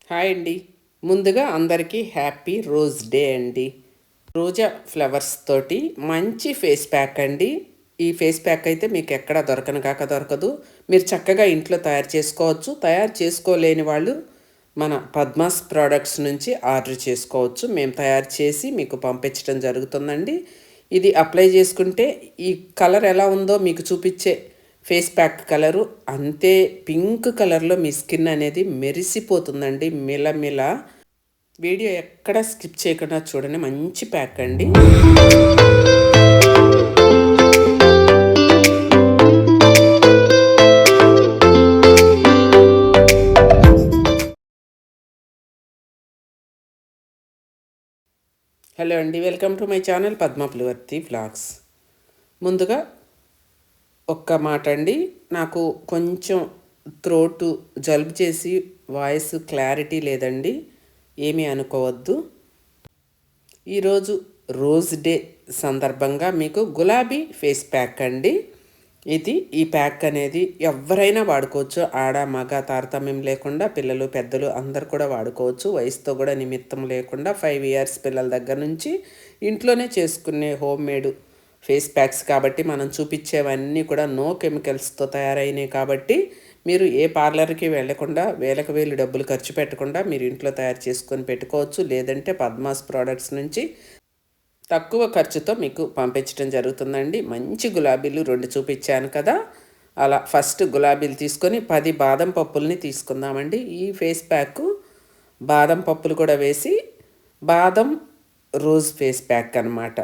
Hi అండి. ముందుగా అందరికీ హ్యాపీ రోజ్ డే అండి. రోజా ఫ్లవర్స్ తోటి మంచి ఫేస్ ప్యాక్ అండి. ఈ ఫేస్ ప్యాక్ అయితే మీకు ఎక్కడ దొరకదు. మీరు చక్కగా ఇంట్లో తయారు చేసుకోవచ్చు. తయారు చేసుకోలేని వాళ్ళు మన పద్మాస్ ప్రోడక్ట్స్ నుంచి ఆర్డర్ చేసుకోవచ్చు. మేము తయారు చేసి మీకు పంపించడం జరుగుతుందండి. ఇది అప్లై చేసుకుంటే ఈ కలర్ ఎలా ఉందో మీకు చూపించే ఫేస్ ప్యాక్ కలరు అంతే పింక్ కలర్లో మీ స్కిన్ అనేది మెరిసిపోతుందండి మిలమిల. వీడియో ఎక్కడ స్కిప్ చేయకుండా చూడండి, మంచి ప్యాక్ అండి. హలో అండి, welcome to my channel Padmapulivarthi vlogs. ముందుగా ఒక్క మాట అండి, నాకు కొంచెం త్రోటు జలుబు చేసి వాయిస్ క్లారిటీ లేదండి, ఏమీ అనుకోవద్దు. ఈరోజు రోజ్ డే సందర్భంగా మీకు గులాబీ ఫేస్ ప్యాక్ అండి. ఈ ప్యాక్ అనేది ఎవరైనా వాడుకోవచ్చు. ఆడ మగ తారతమ్యం లేకుండా పిల్లలు పెద్దలు అందరు కూడా వాడుకోవచ్చు. వయసుతో కూడా నిమిత్తం లేకుండా 5 ఇయర్స్ పిల్లల దగ్గర నుంచి ఇంట్లోనే చేసుకునే హోమ్ మేడ్ ఫేస్ ప్యాక్స్ కాబట్టి మనం చూపించేవన్నీ కూడా నో కెమికల్స్తో తయారైనవి కాబట్టి మీరు ఏ పార్లర్కి వెళ్లకుండా వేలకు వేలు డబ్బులు ఖర్చు పెట్టకుండా మీరు ఇంట్లో తయారు చేసుకొని పెట్టుకోవచ్చు. లేదంటే పద్మాస్ ప్రోడక్ట్స్ నుంచి తక్కువ ఖర్చుతో మీకు పంపించడం జరుగుతుందండి. మంచి గులాబీలు 2 చూపించాను కదా, అలా ఫస్ట్ గులాబీలు తీసుకొని 10 బాదం పప్పుల్ని తీసుకుందామండి. ఈ ఫేస్ ప్యాక్ బాదం పప్పులు కూడా వేసి బాదం రోజ్ ఫేస్ ప్యాక్ అన్నమాట.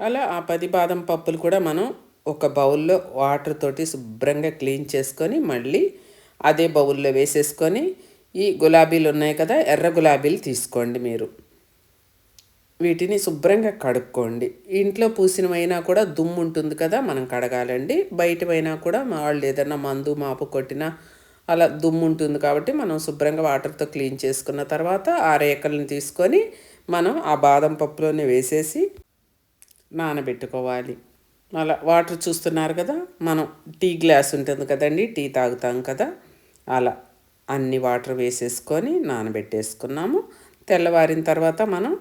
అలా ఆ 10 బాదం పప్పులు కూడా మనం ఒక బౌల్లో వాటర్ తోటి శుభ్రంగా క్లీన్ చేసుకొని మళ్ళీ అదే బౌల్లో వేసేసుకొని ఈ గులాబీలు ఉన్నాయి కదా, ఎర్ర గులాబీలు తీసుకోండి. మీరు వీటిని శుభ్రంగా కడుక్కోండి. ఇంట్లో పూసినవైనా కూడా దుమ్ము ఉంటుంది కదా, మనం కడగాలండి. బయటవైనా కూడా వాళ్ళు ఏదైనా మందు మాపు కొట్టినా అలా దుమ్ము ఉంటుంది కాబట్టి మనం శుభ్రంగా వాటర్తో క్లీన్ చేసుకున్న తర్వాత ఆ రేకలను తీసుకొని మనం ఆ బాదం పప్పులోనే వేసేసి నానబెట్టుకోవాలి. అలా వాటర్ చూస్తున్నారు కదా, మనం టీ గ్లాస్ ఉంటుంది కదండి, టీ తాగుతాం కదా, అలా అన్ని వాటర్ వేసేసుకొని నానబెట్టేసుకున్నాము. తెల్లవారిన తర్వాత మనం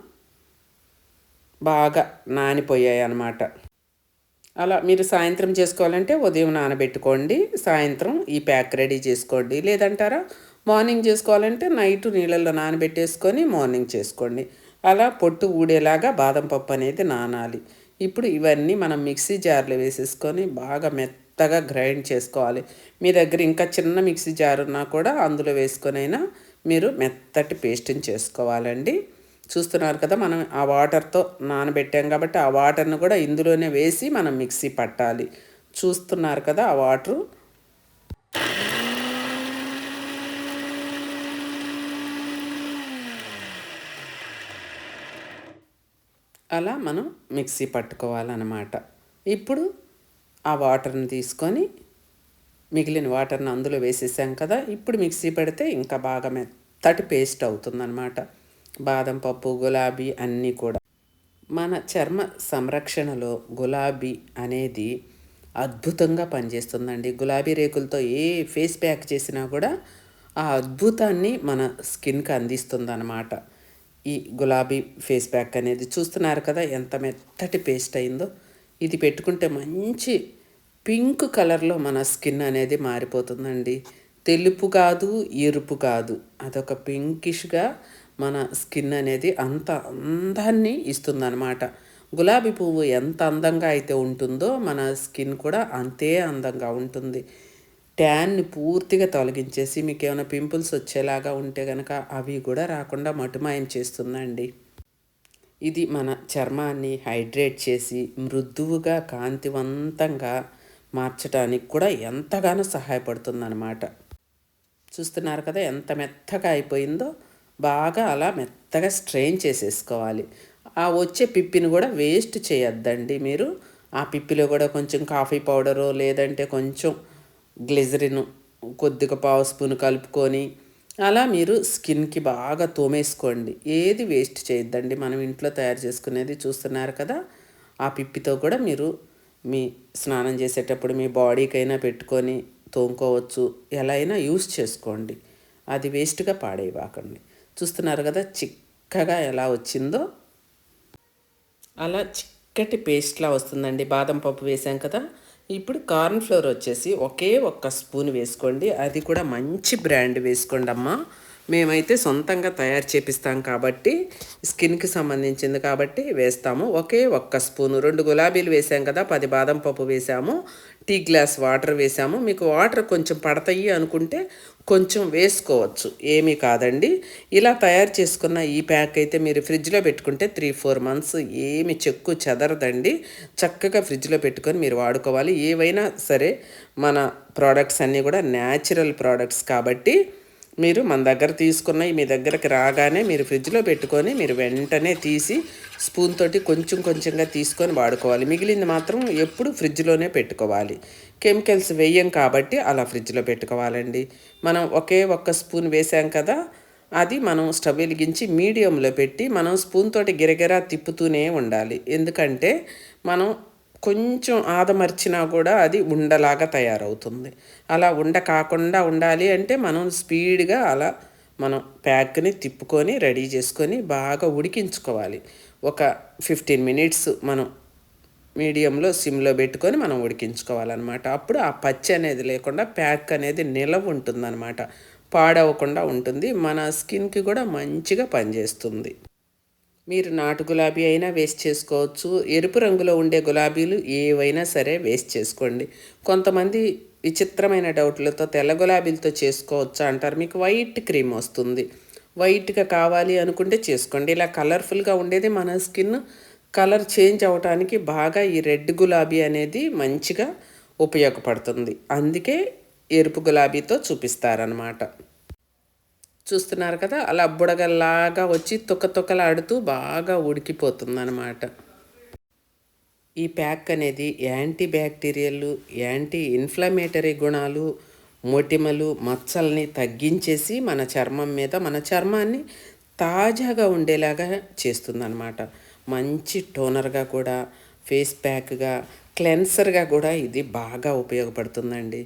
బాగా నానిపోయాయి అన్నమాట. అలా మీరు సాయంత్రం చేసుకోవాలంటే ఉదయం నానబెట్టుకోండి, సాయంత్రం ఈ ప్యాక్ రెడీ చేసుకోండి. లేదంటారా మార్నింగ్ చేసుకోవాలంటే నైట్ నీళ్ళల్లో నానబెట్టేసుకొని మార్నింగ్ చేసుకోండి. అలా పొట్టు ఊడేలాగా బాదం పప్పు అనేది నానాలి. ఇప్పుడు ఇవన్నీ మనం మిక్సీ జార్లో వేసేసుకొని బాగా మెత్తగా గ్రైండ్ చేసుకోవాలి. మీ దగ్గర ఇంకా చిన్న మిక్సీ జార్ ఉన్నా కూడా అందులో వేసుకొనైనా మీరు మెత్తటి పేస్ట్ని చేసుకోవాలండి. చూస్తున్నారు కదా, మనం ఆ వాటర్తో నానబెట్టాం కాబట్టి ఆ వాటర్ను కూడా ఇందులోనే వేసి మనం మిక్సీ పట్టాలి. చూస్తున్నారు కదా ఆ వాటరు. అలా మనం మిక్సీ పట్టుకోవాలన్నమాట. ఇప్పుడు ఆ వాటర్ని తీసుకొని మిగిలిన వాటర్ని అందులో వేసేసాం కదా, ఇప్పుడు మిక్సీ పెడితే ఇంకా బాగా మెత్తటి పేస్ట్ అవుతుందన్నమాట. బాదం పప్పు గులాబీ అన్నీ కూడా మన చర్మ సంరక్షణలో గులాబీ అనేది అద్భుతంగా పనిచేస్తుందండి. గులాబీ రేకులతో ఏ ఫేస్ ప్యాక్ చేసినా కూడా ఆ అద్భుతాన్ని మన స్కిన్కి అందిస్తుందన్నమాట. ఈ గులాబీ ఫేస్ ప్యాక్ అనేది చూస్తున్నారు కదా ఎంత మెత్తటి పేస్ట్ అయిందో. ఇది పెట్టుకుంటే మంచి పింక్ కలర్లో మన స్కిన్ అనేది మారిపోతుందండి. తెలుపు కాదు, ఎరుపు కాదు, అదొక పింకిష్గా మన స్కిన్ అనేది అంత అందాన్ని ఇస్తుందన్నమాట. గులాబీ పువ్వు ఎంత అందంగా అయితే ఉంటుందో మన స్కిన్ కూడా అంతే అందంగా ఉంటుంది. ట్యాన్ని పూర్తిగా తొలగించేసి మీకు ఏమైనా పింపుల్స్ వచ్చేలాగా ఉంటే కనుక అవి కూడా రాకుండా మటుమాయం చేస్తుందండి. ఇది మన చర్మాన్ని హైడ్రేట్ చేసి మృదువుగా కాంతివంతంగా మార్చడానికి కూడా ఎంతగానో సహాయపడుతుందన్నమాట. చూస్తున్నారు కదా ఎంత మెత్తగా అయిపోయిందో. బాగా అలా మెత్తగా స్ట్రెయిన్ చేసేసుకోవాలి. ఆ వచ్చే పిప్పిని కూడా వేస్ట్ చేయొద్దండి మీరు. ఆ పిప్పిలో కూడా కొంచెం కాఫీ పౌడరు లేదంటే కొంచెం గ్లిజరిన్ కొద్దిగా పావు స్పూన్ కలుపుకొని అలా మీరు స్కిన్కి బాగా తోమేసుకోండి. ఏది వేస్ట్ చేయొద్దండి. మనం ఇంట్లో తయారు చేసుకునేది చూస్తున్నారు కదా, ఆ పిప్పితో కూడా మీరు మీ స్నానం చేసేటప్పుడు మీ బాడీకైనా పెట్టుకొని తోముకోవచ్చు, ఎలా అయినా యూస్ చేసుకోండి. అది వేస్ట్గా పాడేయబాకండి. చూస్తున్నారు కదా చిక్కగా ఎలా వచ్చిందో, అలా చిక్కటి పేస్ట్లా వస్తుందండి. బాదం పప్పు వేసాం కదా. ఇప్పుడు కార్న్ ఫ్లోర్ వచ్చేసి ఒకే ఒక్క స్పూన్ వేసుకోండి. అది కూడా మంచి బ్రాండ్ వేసుకోండి అమ్మా. మేమైతే సొంతంగా తయారు చేపిస్తాం కాబట్టి, స్కిన్కి సంబంధించింది కాబట్టి వేస్తాము. ఒకే ఒక్క స్పూను. 2 గులాబీలు వేసాం కదా, 10 బాదం పప్పు వేసాము, టీ గ్లాస్ వాటర్ వేసాము. మీకు వాటర్ కొంచెం పడతాయి అనుకుంటే కొంచెం వేసుకోవచ్చు, ఏమీ కాదండి. ఇలా తయారు చేసుకున్న ఈ ప్యాక్ అయితే మీరు ఫ్రిడ్జ్లో పెట్టుకుంటే 3-4 మంత్స్ ఏమి చెక్కు చెదరదండి. చక్కగా ఫ్రిడ్జ్లో పెట్టుకొని మీరు వాడుకోవాలి. ఏవైనా సరే మన ప్రోడక్ట్స్ అన్నీ కూడా న్యాచురల్ ప్రోడక్ట్స్ కాబట్టి మీరు మన దగ్గర తీసుకున్నవి మీ దగ్గరకు రాగానే మీరు ఫ్రిడ్జ్లో పెట్టుకొని మీరు వెంటనే తీసి స్పూన్ తోటి కొంచెం కొంచెంగా తీసుకొని వాడుకోవాలి. మిగిలింది మాత్రం ఎప్పుడు ఫ్రిడ్జ్లోనే పెట్టుకోవాలి. కెమికల్స్ వేయం కాబట్టి అలా ఫ్రిడ్జ్లో పెట్టుకోవాలండి. మనం ఒకే ఒక్క స్పూన్ వేసాం కదా, అది మనం స్టవ్ వెలిగించి మీడియంలో పెట్టి మనం స్పూన్ తోటి గిరగిరా తిప్పుతూనే ఉండాలి. ఎందుకంటే మనం కొంచెం ఆదమర్చినా కూడా అది ఉండలాగా తయారవుతుంది. అలా ఉండ కాకుండా ఉండాలి అంటే మనం స్పీడ్గా అలా మనం ప్యాక్ని తిప్పుకొని రెడీ చేసుకొని బాగా ఉడికించుకోవాలి. ఒక 15 మినిట్స్ మనం మీడియంలో సిమ్లో పెట్టుకొని మనం ఉడికించుకోవాలన్నమాట. అప్పుడు ఆ పచ్చి అనేది లేకుండా ప్యాక్ అనేది నిలవ ఉంటుందన్నమాట. పాడవకుండా ఉంటుంది. మన స్కిన్కి కూడా మంచిగా పనిచేస్తుంది. మీరు నాటు గులాబీ అయినా వేస్ట్ చేసుకోవచ్చు. ఎరుపు రంగులో ఉండే గులాబీలు ఏవైనా సరే వేస్ట్ చేసుకోండి. కొంతమంది విచిత్రమైన డౌట్లతో తెల్ల గులాబీలతో చేసుకోవచ్చా అంటారు. మీకు వైట్ క్రీమ్ వస్తుంది. వైట్గా కావాలి అనుకుంటే చేసుకోండి. ఇలా కలర్ఫుల్గా ఉండేది మన స్కిన్ కలర్ చేంజ్ అవ్వటానికి బాగా ఈ రెడ్ గులాబీ అనేది మంచిగా ఉపయోగపడుతుంది. అందుకే ఎరుపు గులాబీతో చూపిస్తారనమాట. చూస్తున్నారు కదా, అలా బుడగల్లాగా వచ్చి తొక్కలాడుతూ బాగా ఉడికిపోతుందన్నమాట. ఈ ప్యాక్ అనేది యాంటీ బ్యాక్టీరియల్, యాంటీ ఇన్ఫ్లమేటరీ గుణాలు, మొటిమలు, మచ్చల్ని తగ్గించేసి మన చర్మం మీద మన చర్మాన్ని తాజాగా ఉండేలాగా చేస్తుందన్నమాట. మంచి టోనర్గా కూడా, ఫేస్ ప్యాక్గా, క్లెన్సర్గా కూడా ఇది బాగా ఉపయోగపడుతుందండి.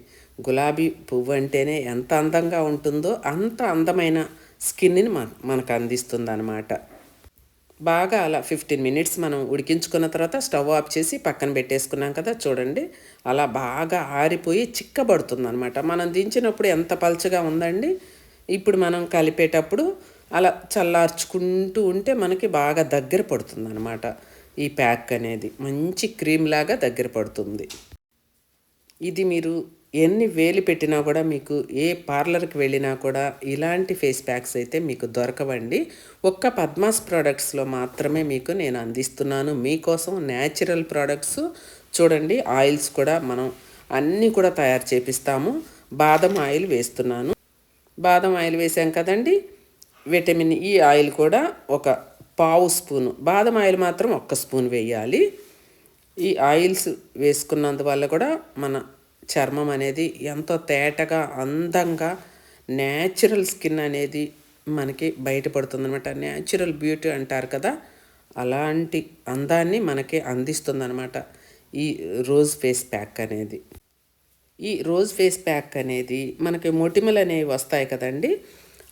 గులాబీ పువ్వు అంటేనే ఎంత అందంగా ఉంటుందో అంత అందమైన స్కిన్ని మనకు అందిస్తుంది అన్నమాట. బాగా అలా 15 మినిట్స్ మనం ఉడికించుకున్న తర్వాత స్టవ్ ఆఫ్ చేసి పక్కన పెట్టేసుకున్నాం కదా, చూడండి అలా బాగా ఆరిపోయి చిక్కబడుతుంది అనమాట. మనం దించినప్పుడు ఎంత పలచగా ఉందండి. ఇప్పుడు మనం కలిపేటప్పుడు అలా చల్లార్చుకుంటూ ఉంటే మనకి బాగా దగ్గర పడుతుంది అనమాట. ఈ ప్యాక్ అనేది మంచి క్రీమ్ లాగా దగ్గర పడుతుంది. ఇది మీరు ఎన్ని వేలు పెట్టినా కూడా మీకు ఏ పార్లర్కి వెళ్ళినా కూడా ఇలాంటి ఫేస్ ప్యాక్స్ అయితే మీకు దొరకవండి. ఒక్క పద్మాస్ ప్రోడక్ట్స్లో మాత్రమే మీకు నేను అందిస్తున్నాను మీకోసం న్యాచురల్ ప్రోడక్ట్స్. చూడండి ఆయిల్స్ కూడా మనం అన్నీ కూడా తయారు చేపిస్తాము. బాదం ఆయిల్ వేస్తున్నాను. బాదం ఆయిల్ వేసాం కదండి. విటమిన్ ఈ ఆయిల్ కూడా ఒక పావు స్పూను, బాదం ఆయిల్ మాత్రం 1 స్పూన్ వేయాలి. ఈ ఆయిల్స్ వేసుకున్నందువల్ల కూడా మన చర్మం అనేది ఎంతో తేటగా అందంగా న్యాచురల్ స్కిన్ అనేది మనకి బయటపడుతుందనమాట. న్యాచురల్ బ్యూటీ అంటారు కదా, అలాంటి అందాన్ని మనకి అందిస్తుందన్నమాట ఈ రోజ్ ఫేస్ ప్యాక్ అనేది. ఈ రోజ్ ఫేస్ ప్యాక్ అనేది మనకి మొటిమలు అనేవి వస్తాయి కదండి.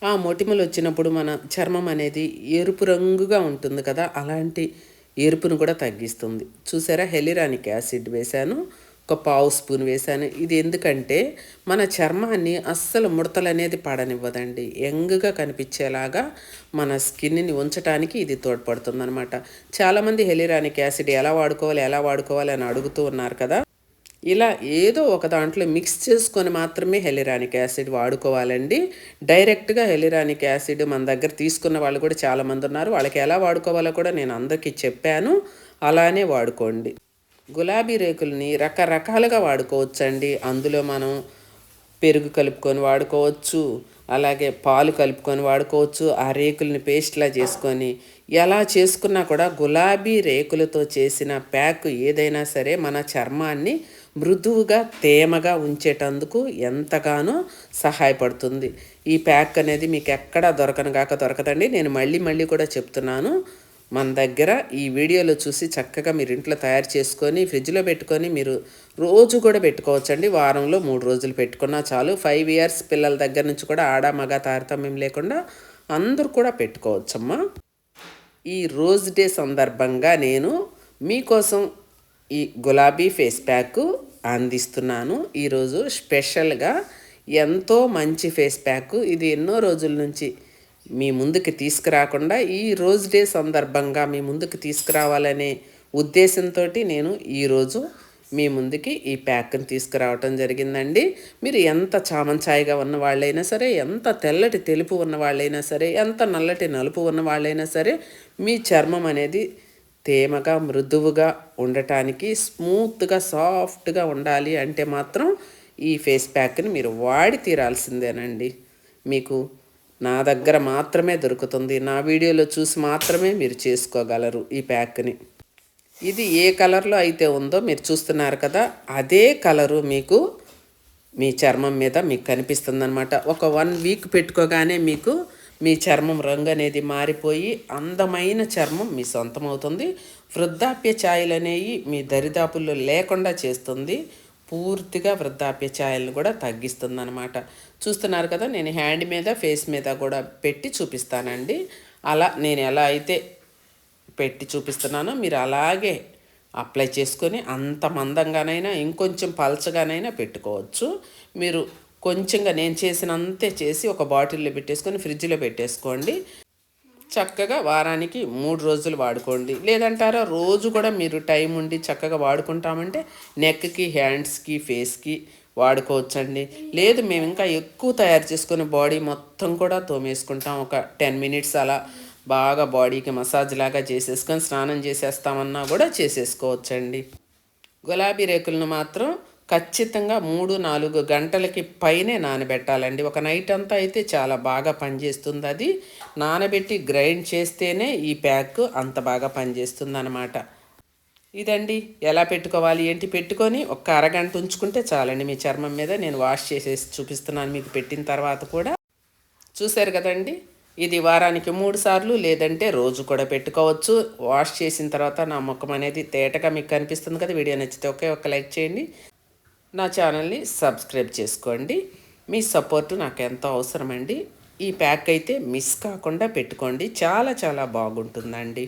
ఆ మొటిమలు వచ్చినప్పుడు మన చర్మం అనేది ఎరుపు రంగుగా ఉంటుంది కదా, అలాంటి ఎరుపును కూడా తగ్గిస్తుంది. చూసారా, హెలిరానిక్ యాసిడ్ వేశాను, ఒక పావు స్పూన్ వేశాను. ఇది ఎందుకంటే మన చర్మాన్ని అస్సలు ముడతలు అనేది పడనివ్వదండి. యంగ్గా కనిపించేలాగా మన స్కిన్ని ఉంచడానికి ఇది తోడ్పడుతుంది అనమాట. చాలామంది హెలిరానిక్ యాసిడ్ ఎలా వాడుకోవాలి అని అడుగుతూ ఉన్నారు కదా. ఇలా ఏదో ఒక దాంట్లో మిక్స్ చేసుకొని మాత్రమే హెలిరానిక్ యాసిడ్ వాడుకోవాలండి. డైరెక్ట్గా హెలిరానిక్ యాసిడ్ మన దగ్గర తీసుకున్న వాళ్ళు కూడా చాలామంది ఉన్నారు. వాళ్ళకి ఎలా వాడుకోవాలో కూడా నేను అందరికీ చెప్పాను. అలానే వాడుకోండి. గులాబీ రేకుల్ని రకరకాలుగా వాడుకోవచ్చండి. అందులో మనం పెరుగు కలుపుకొని వాడుకోవచ్చు, అలాగే పాలు కలుపుకొని వాడుకోవచ్చు. ఆ రేకుల్ని పేస్ట్లా చేసుకొని ఎలా చేసుకున్నా కూడా గులాబీ రేకులతో చేసిన ప్యాక్ ఏదైనా సరే మన చర్మాన్ని మృదువుగా తేమగా ఉంచేటందుకు ఎంతగానో సహాయపడుతుంది. ఈ ప్యాక్ అనేది మీకు ఎక్కడా దొరకదండి. నేను మళ్ళీ కూడా చెప్తున్నాను, మన దగ్గర ఈ వీడియోలో చూసి చక్కగా మీరు ఇంట్లో తయారు చేసుకొని ఫ్రిడ్జ్లో పెట్టుకొని మీరు రోజు కూడా పెట్టుకోవచ్చండి. వారంలో 3 రోజులు పెట్టుకున్నా చాలు. 5 ఇయర్స్ పిల్లల దగ్గర నుంచి కూడా ఆడ మగ తారతమ్యం లేకుండా అందరూ కూడా పెట్టుకోవచ్చమ్మా. ఈ రోజ్ డే సందర్భంగా నేను మీకోసం ఈ గులాబీ ఫేస్ ప్యాక్ అందిస్తున్నాను. ఈరోజు స్పెషల్గా ఎంతో మంచి ఫేస్ ప్యాక్. ఇది ఎన్నో రోజుల నుంచి మీ ముందుకు తీసుకురాకుండా ఈ రోజ్ డే సందర్భంగా మీ ముందుకు తీసుకురావాలనే ఉద్దేశంతో నేను ఈరోజు మీ ముందుకి ఈ ప్యాక్ని తీసుకురావటం జరిగిందండి. మీరు ఎంత చామంచాయిగా ఉన్న వాళ్ళైనా సరే, ఎంత తెల్లటి తెలుపు ఉన్న వాళ్ళైనా సరే, ఎంత నల్లటి నలుపు ఉన్న వాళ్ళైనా సరే, మీ చర్మం అనేది తేమగా మృదువుగా ఉండటానికి, స్మూత్గా సాఫ్ట్గా ఉండాలి అంటే మాత్రం ఈ ఫేస్ ప్యాక్ని మీరు వాడి తీరాల్సిందేనండి. మీకు నా దగ్గర మాత్రమే దొరుకుతుంది. నా వీడియోలో చూసి మాత్రమే మీరు చేసుకోగలరు ఈ ప్యాక్ని. ఇది ఏ కలర్లో అయితే ఉందో మీరు చూస్తున్నారు కదా, అదే కలరు మీకు మీ చర్మం మీద మీకు కనిపిస్తుందన్నమాట. ఒక 1 వీక్ పెట్టుకోగానే మీకు మీ చర్మం రంగు అనేది మారిపోయి అందమైన చర్మం మీ సొంతం అవుతుంది. వృద్ధాప్య ఛాయలు అనేవి మీ దరిదాపుల్లో లేకుండా చేస్తుంది. పూర్తిగా వృద్ధాప్య ఛాయలను కూడా తగ్గిస్తుంది అనమాట. చూస్తున్నారు కదా, నేను హ్యాండ్ మీద ఫేస్ మీద కూడా పెట్టి చూపిస్తానండి. అలా నేను ఎలా అయితే పెట్టి చూపిస్తున్నానో మీరు అలాగే అప్లై చేసుకొని అంత మందంగానైనా ఇంకొంచెం పలచగానైనా పెట్టుకోవచ్చు. మీరు కొంచెంగా నేను చేసినంతే చేసి ఒక బాటిల్లో పెట్టేసుకొని ఫ్రిడ్జ్లో పెట్టేసుకోండి. చక్కగా వారానికి 3 రోజులు వాడుకోండి. లేదంటారా రోజు కూడా మీరు టైం ఉండి చక్కగా వాడుకుంటామంటే నెక్కి, హ్యాండ్స్కి, ఫేస్కి వాడుకోవచ్చండి. లేదు మేము ఇంకా ఎక్కువ తయారు చేసుకొని బాడీ మొత్తం కూడా తోమేసుకుంటాం, ఒక 10 మినిట్స్ అలా బాగా బాడీకి మసాజ్ లాగా చేసేసుకొని స్నానం చేసేస్తామన్నా కూడా చేసేసుకోవచ్చండి. గులాబీ రేకులను మాత్రం ఖచ్చితంగా 3-4 గంటలకి పైనే నానబెట్టాలండి. ఒక నైట్ అంతా అయితే చాలా బాగా పనిచేస్తుంది. అది నానబెట్టి గ్రైండ్ చేస్తేనే ఈ ప్యాక్ అంత బాగా పనిచేస్తుంది అన్నమాట. ఇదండి ఎలా పెట్టుకోవాలి ఏంటి, పెట్టుకొని ఒక అరగంట ఉంచుకుంటే చాలండి మీ చర్మం మీద. నేను వాష్ చేసేసి చూపిస్తున్నాను మీకు పెట్టిన తర్వాత కూడా. చూశారు కదండి, ఇది వారానికి 3 సార్లు లేదంటే రోజు కూడా పెట్టుకోవచ్చు. వాష్ చేసిన తర్వాత నా ముఖం అనేది తేటగా మీకు కనిపిస్తుంది కదా. వీడియో నచ్చితే ఒక లైక్ చేయండి. నా ఛానల్ని సబ్స్క్రైబ్ చేసుకోండి. మీ సపోర్టు నాకు ఎంతో అవసరమండి. ఈ ప్యాక్ అయితే మిస్ కాకుండా పెట్టుకోండి, చాలా చాలా బాగుంటుందండి.